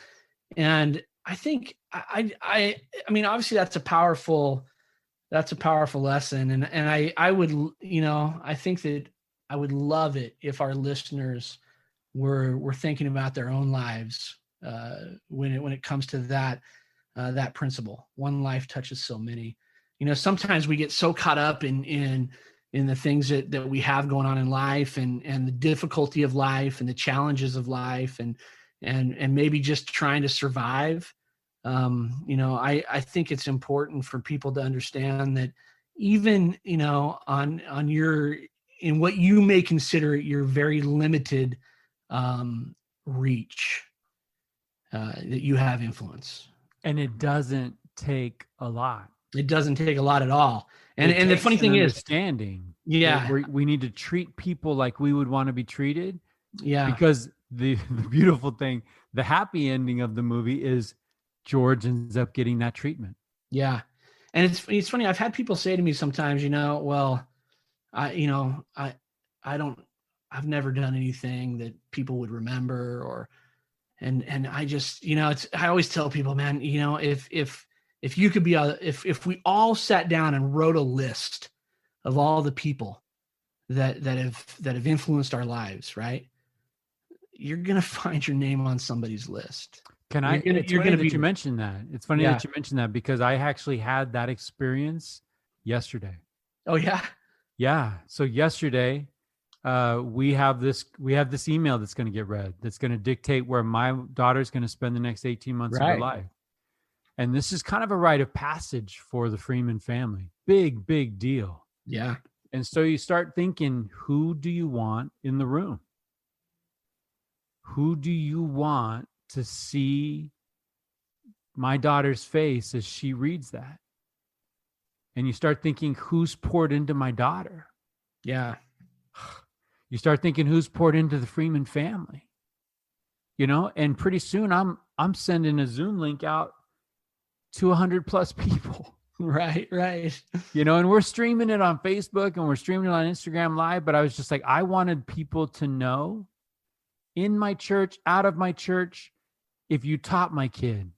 And I think I mean, obviously that's a powerful lesson. And I would, I think that I would love it if our listeners were thinking about their own lives when it comes to that principle. One life touches so many. Sometimes we get so caught up in the things that we have going on in life and the difficulty of life and the challenges of life and maybe just trying to survive. I think it's important for people to understand that even, on in what you may consider your very limited reach, that you have influence. And it doesn't take a lot. It doesn't take a lot at all. And the funny thing is, understanding. Yeah. We need to treat people like we would want to be treated. Yeah. Because the beautiful thing, the happy ending of the movie is George ends up getting that treatment. Yeah. And it's funny. I've had people say to me sometimes, I've never done anything that people would remember and I just, I always tell people, man, if you could be, if we all sat down and wrote a list of all the people that have influenced our lives, right? You're going to find your name on somebody's list. It's funny that you mentioned that. It's funny that you mentioned that because I actually had that experience yesterday. Oh yeah. Yeah. So yesterday, we have this email that's going to get read, that's going to dictate where my daughter's going to spend the next 18 months of her life. And this is kind of a rite of passage for the Freeman family. Big, big deal. Yeah. And so you start thinking, who do you want in the room? Who do you want to see my daughter's face as she reads that? And you start thinking, who's poured into my daughter? Yeah. You start thinking, who's poured into the Freeman family? And pretty soon I'm sending a Zoom link out to 100 plus people. Right. And we're streaming it on Facebook and we're streaming it on Instagram Live. But I was just like, I wanted people to know in my church, out of my church, if you taught my kid,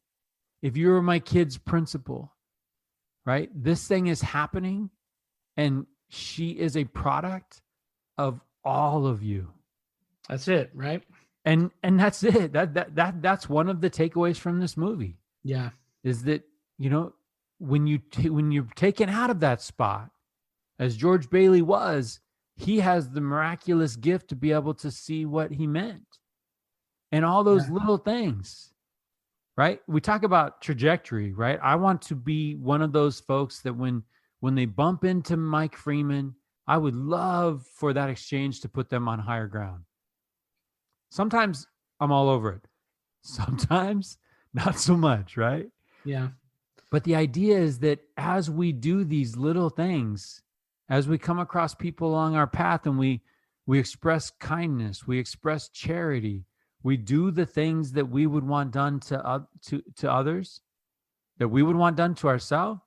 if you were my kid's principal, right? This thing is happening and she is a product of all of you. That's it, right? And that's it. That's one of the takeaways from this movie. Yeah. Is that, when you're taken out of that spot, as George Bailey was, he has the miraculous gift to be able to see what he meant. And all those little things, right? We talk about trajectory, right? I want to be one of those folks that when they bump into Mike Freeman, I would love for that exchange to put them on higher ground. Sometimes I'm all over it. Sometimes not so much, right? Yeah. But the idea is that as we do these little things, as we come across people along our path and we express kindness, we express charity, we do the things that we would want done to others, that we would want done to ourselves,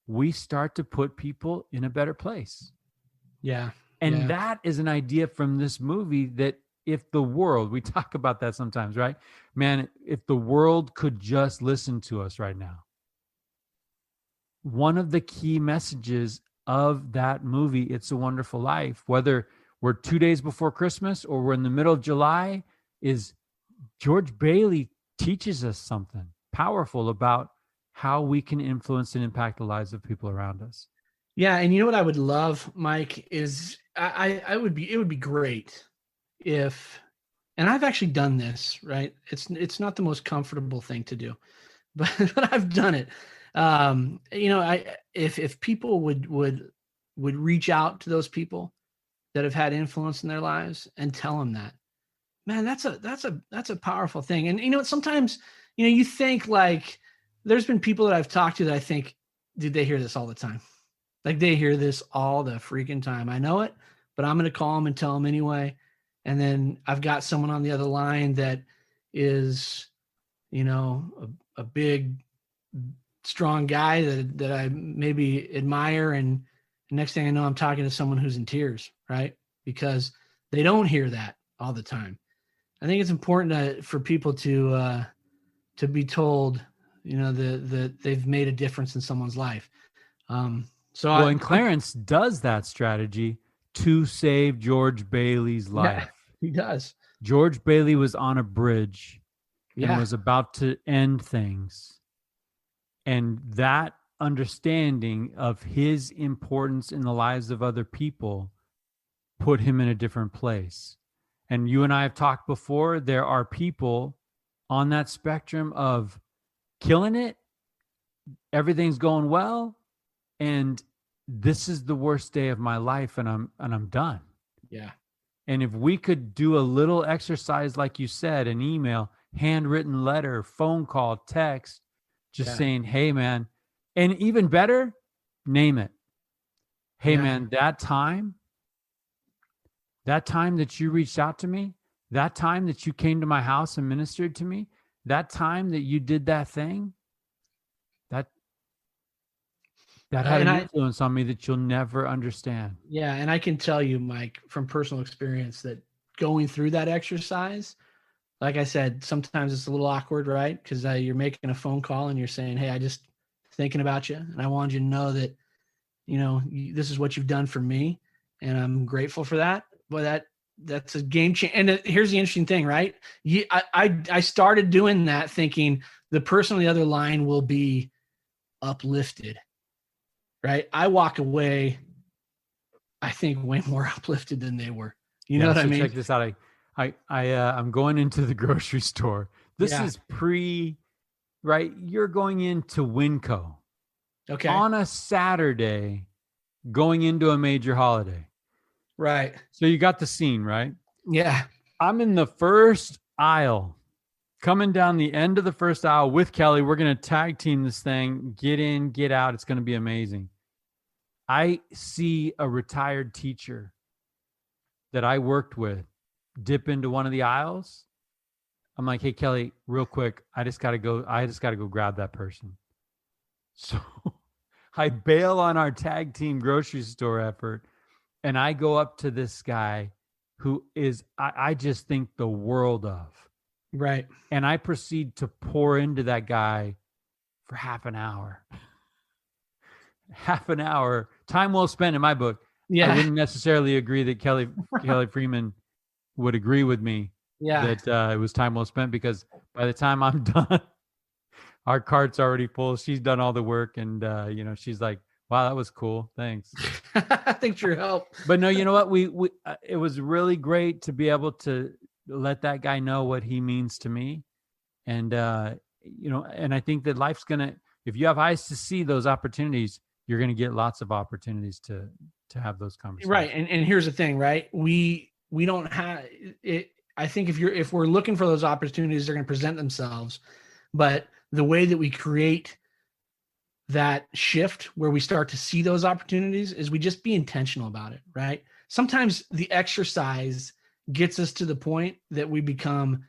we start to put people in a better place. Yeah. And that is an idea from this movie that if the world, we talk about that sometimes, right? Man, if the world could just listen to us right now. One of the key messages of that movie, It's a Wonderful Life, whether we're 2 days before Christmas or we're in the middle of July, is George Bailey teaches us something powerful about how we can influence and impact the lives of people around us. Yeah. And you know what I would love, Mike, is it would be great if, and I've actually done this, right? It's not the most comfortable thing to do, but I've done it. If people would reach out to those people that have had influence in their lives and tell them that, man, that's a powerful thing. And sometimes, you think like there's been people that I've talked to that I think, dude, they hear this all the time. Like they hear this all the freaking time. I know it, but I'm going to call them and tell them anyway. And then I've got someone on the other line that is, a big, strong guy that I maybe admire. And next thing I know, I'm talking to someone who's in tears, right? Because they don't hear that all the time. I think it's important for people to be told, that they've made a difference in someone's life. And Clarence does that strategy to save George Bailey's life. Yeah, he does. George Bailey was on a bridge and was about to end things. And that understanding of his importance in the lives of other people put him in a different place. And you and I have talked before, there are people on that spectrum of killing it, everything's going well, and this is the worst day of my life, and I'm done. Yeah. And if we could do a little exercise, like you said, an email, handwritten letter, phone call, text, just saying, hey, man, and even better, name it. Hey, man, that time that you reached out to me, that time that you came to my house and ministered to me, that time that you did that thing, that had an influence on me that you'll never understand. Yeah. And I can tell you, Mike, from personal experience, that going through that exercise, like I said, sometimes it's a little awkward, right? Because you're making a phone call and you're saying, hey, I just thinking about you. And I wanted you to know that, this is what you've done for me. And I'm grateful for that. Boy, that's a game changer. And here's the interesting thing, right? I started doing that thinking the person on the other line will be uplifted, right? I walk away, I think, way more uplifted than they were. You know what I mean? Check this out. I'm going into the grocery store. This is right? You're going into Winco. Okay. On a Saturday, going into a major holiday. Right. So you got the scene, right? Yeah. I'm in the first aisle, coming down the end of the first aisle with Kelly. We're going to tag team this thing, get in, get out. It's going to be amazing. I see a retired teacher that I worked with dip into one of the aisles. I'm like, hey, Kelly, real quick, I just got to go grab that person. So I bail on our tag team grocery store effort. And I go up to this guy who is, I just think the world of. Right. And I proceed to pour into that guy for half an hour. Half an hour. Time well spent in my book. Yeah. I wouldn't necessarily agree that Kelly Freeman would agree with me that it was time well spent, because by the time I'm done, our cart's already full. She's done all the work. And, she's like, wow, that was cool. Thanks. Thanks for your help. But no, you know what? We it was really great to be able to let that guy know what he means to me. And, and I think that life's going to, if you have eyes to see those opportunities, you're going to get lots of opportunities to have those conversations. Right. And here's the thing, right? We don't have it. I think if we're looking for those opportunities, they're going to present themselves. But the way that we create that shift where we start to see those opportunities is we just be intentional about it, right? Sometimes the exercise gets us to the point that we become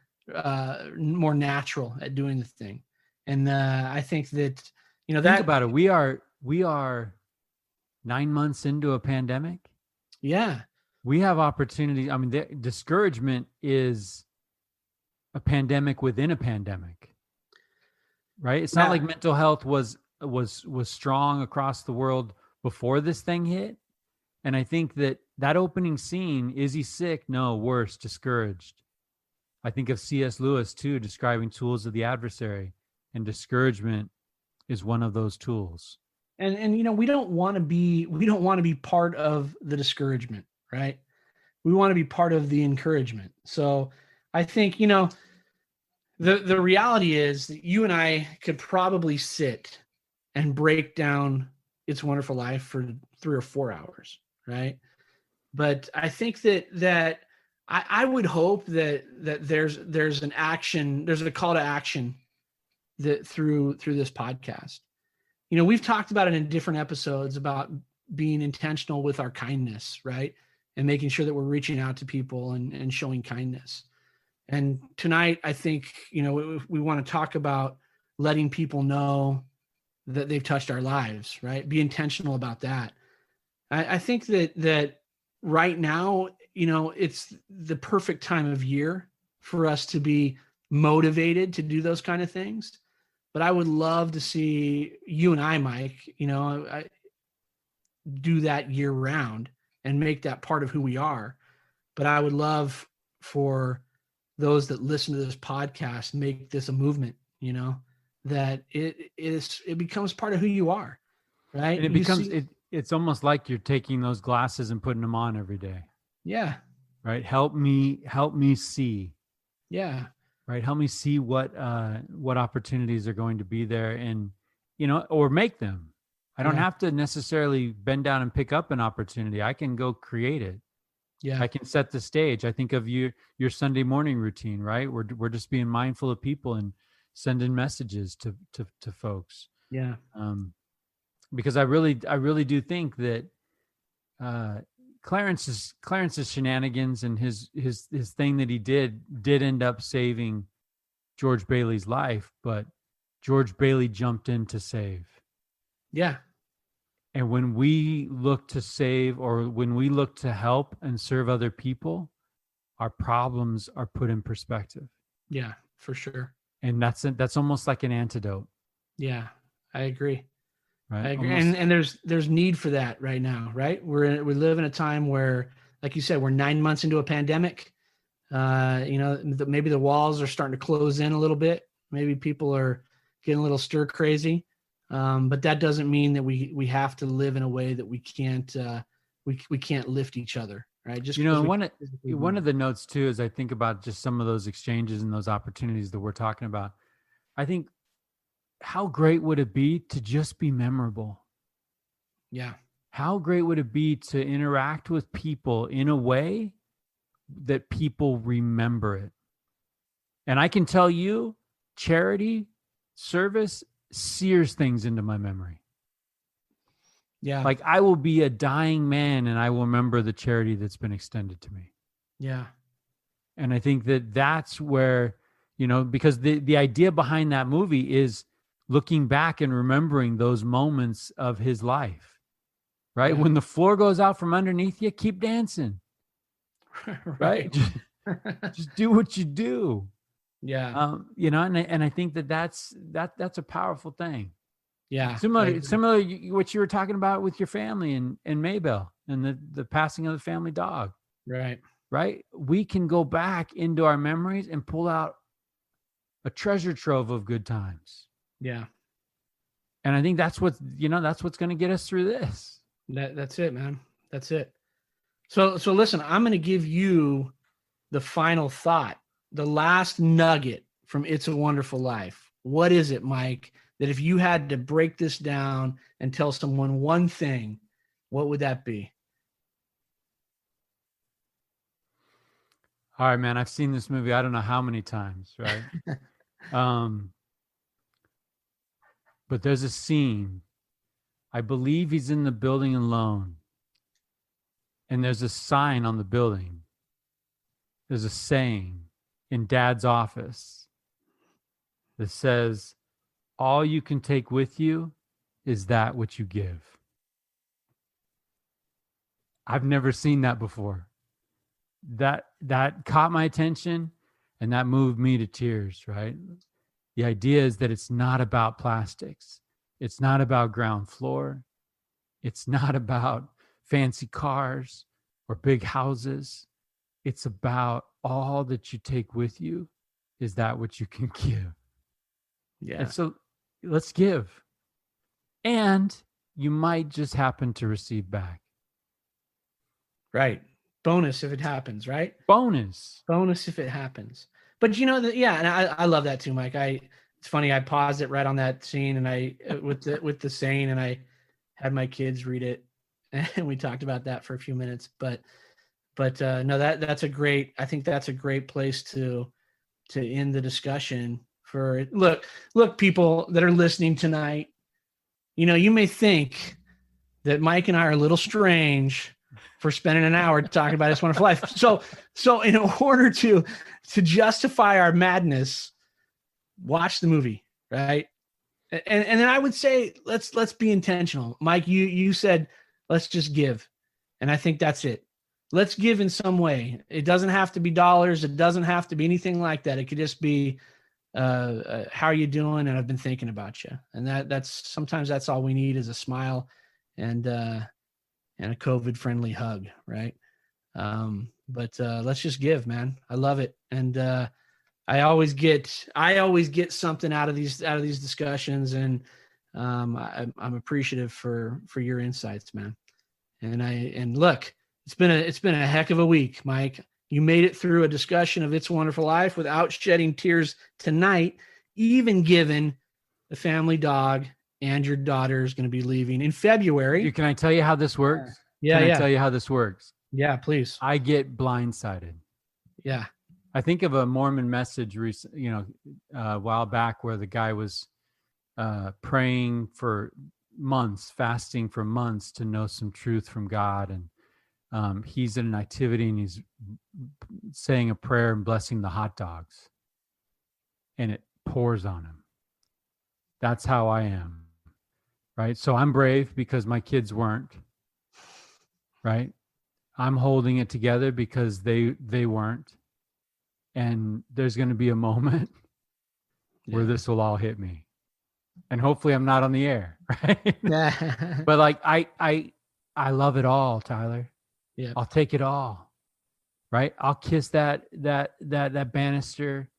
more natural at doing the thing. And I think that, think about it. We are 9 months into a pandemic. Yeah. we have opportunity. I mean, discouragement is a pandemic within a pandemic, right? It's not like mental health was strong across the world before this thing hit. And I think that opening scene, is he sick? No, worse, discouraged. I think of C.S. Lewis too, describing tools of the adversary, and discouragement is one of those tools. And we don't want to be part of the discouragement, right? We want to be part of the encouragement. So I think, the reality is that you and I could probably sit and break down It's a Wonderful Life for 3 or 4 hours, right? But I think that I would hope that there's an action, there's a call to action that through this podcast. We've talked about it in different episodes about being intentional with our kindness, right? And making sure that we're reaching out to people and showing kindness. And tonight, I think, we want to talk about letting people know that they've touched our lives, right? Be intentional about that. I think that right now, it's the perfect time of year for us to be motivated to do those kind of things. But I would love to see you and I, Mike, do that year round and make that part of who we are. But I would love for those that listen to this podcast, make this a movement, that it becomes part of who you are, right? And it's almost like you're taking those glasses and putting them on every day. Yeah. Right. Help me see. Yeah. Right. Help me see what opportunities are going to be there, and, or make them. I don't have to necessarily bend down and pick up an opportunity. I can go create it. Yeah. I can set the stage. I think of your Sunday morning routine, right? We're just being mindful of people and sending messages to folks. Yeah. Because I really do think that Clarence's shenanigans and his thing that he did end up saving George Bailey's life, but George Bailey jumped in to save. Yeah. And when we look to save, or when we look to help and serve other people, our problems are put in perspective. Yeah, for sure. And that's almost like an antidote. Yeah, I agree. Right. I agree. And there's need for that right now, right? We live in a time where, like you said, we're 9 months into a pandemic. Maybe the walls are starting to close in a little bit. Maybe people are getting a little stir crazy. But that doesn't mean that we have to live in a way that we can't lift each other, right? Just one of the notes too, as I think about just some of those exchanges and those opportunities that we're talking about, I think, how great would it be to just be memorable? Yeah. How great would it be to interact with people in a way that people remember it? And I can tell you, charity, service sears things into my memory. Yeah. Like, I will be a dying man and I will remember the charity that's been extended to me. Yeah. And I think that's where, because the idea behind that movie is looking back and remembering those moments of his life, right? Yeah. When the floor goes out from underneath you, keep dancing, right? Just do what you do. Yeah. And I think that's a powerful thing. Yeah. Similar what you were talking about with your family and Maybell and the passing of the family dog. Right. Right. We can go back into our memories and pull out a treasure trove of good times. Yeah. And I think that's what's going to get us through this. That's it, man. That's it. So listen, I'm going to give you the final thought, the last nugget from It's a Wonderful Life. What is it, Mike, that if you had to break this down and tell someone one thing, what would that be? All right, man. I've seen this movie I don't know how many times, right? But there's a scene. I believe he's in the building alone. And there's a sign on the building. There's a saying in Dad's office that says, all you can take with you is that which you give. I've never seen that before. that caught my attention, and that moved me to tears, right? The idea is that it's not about plastics. It's not about ground floor. It's not about fancy cars or big houses. It's about all that you take with you is that what you can give. Yeah. And so let's give. And you might just happen to receive back. Right. Bonus if it happens, right? Bonus if it happens. But you know that, yeah, and I love that too, Mike. It's funny, I paused it right on that scene, and I with the saying, and I had my kids read it, and we talked about that for a few minutes. But no, that's a great. I think that's a great place to end the discussion. For look, people that are listening tonight, you know, you may think that Mike and I are a little strange for spending an hour talking about It's Wonderful Life. So in order to justify our madness, watch the movie, right? And then I would say let's be intentional. Mike, you said let's just give, and I think that's it. Let's give in some way. It doesn't have to be dollars. It doesn't have to be anything like that. It could just be how are you doing? And I've been thinking about you. And that's sometimes that's all we need is a smile and a COVID-friendly hug, right? But let's just give, man. I love it. And I always get something out of these discussions, and I'm appreciative for your insights, man. And look, it's been a heck of a week, Mike. You made it through a discussion of It's a Wonderful Life without shedding tears tonight, even given the family dog and your daughter is going to be leaving in February. Can I tell you how this works? Yeah. Can I tell you how this works? Yeah, please. I get blindsided. Yeah. I think of a Mormon message, a while back, where the guy was praying for months, fasting for months to know some truth from God. And he's in an activity and he's saying a prayer and blessing the hot dogs. And it pours on him. That's how I am. Right? So I'm brave because my kids weren't. Right? I'm holding it together because they weren't. And there's going to be a moment where this will all hit me. And hopefully I'm not on the air, right? Yeah. But like I love it all, Tyler. Yeah. I'll take it all. Right? I'll kiss that banister,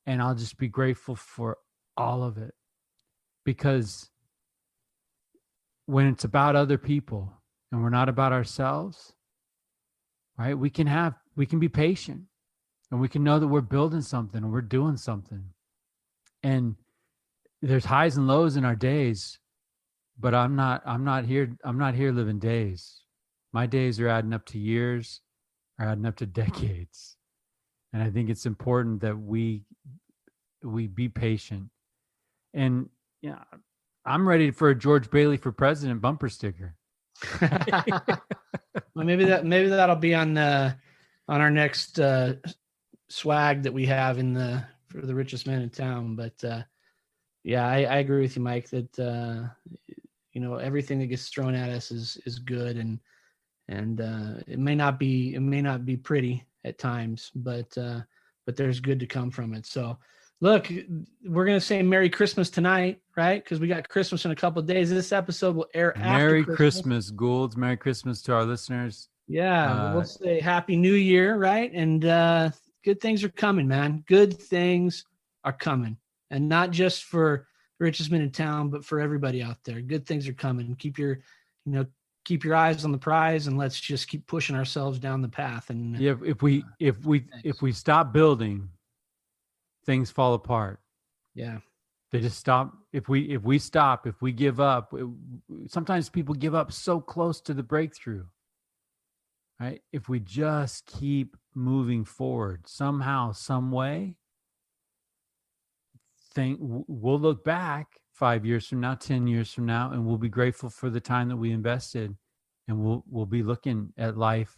and I'll just be grateful for all of it. Because when it's about other people and we're not about ourselves, right? We can be patient. And we can know that we're building something and we're doing something. And there's highs and lows in our days, but I'm not here living days. My days are adding up to years, are adding up to decades. And I think it's important that we be patient. And yeah, I'm ready for a George Bailey for president bumper sticker. Well, maybe that'll be on our next swag that we have for the Richest Men in Town. But yeah, I agree with you, Mike, that everything that gets thrown at us is good, and it may not be pretty at times, but there's good to come from it. So look, we're gonna say Merry Christmas tonight, right? Because we got Christmas in a couple of days. This episode will air after Merry Christmas, Goulds. Merry Christmas to our listeners. Yeah, we'll say Happy New Year, right? And good things are coming, man. Good things are coming. And not just for Richest Men in Town, but for everybody out there. Good things are coming. Keep your eyes on the prize, and let's just keep pushing ourselves down the path. And yeah, if we stop building, things fall apart. Yeah. They just stop. If we give up, sometimes people give up so close to the breakthrough. Right? If we just keep moving forward somehow, some way, we'll look back 5 years from now, 10 years from now, and we'll be grateful for the time that we invested, and we'll be looking at life,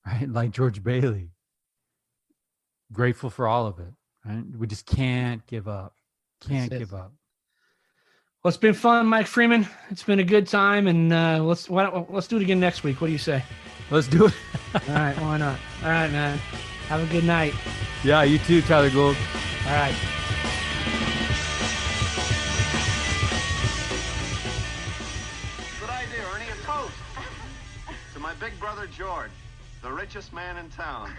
right, like George Bailey, grateful for all of it. Right? We just can't give up. Can't give up. Well, it's been fun, Mike Freeman. It's been a good time, and let's do it again next week. What do you say? Let's do it. All right, why not? All right, man. Have a good night. Yeah, you too, Tyler Gould. All right. Good idea, Ernie. A toast to my big brother George, the richest man in town.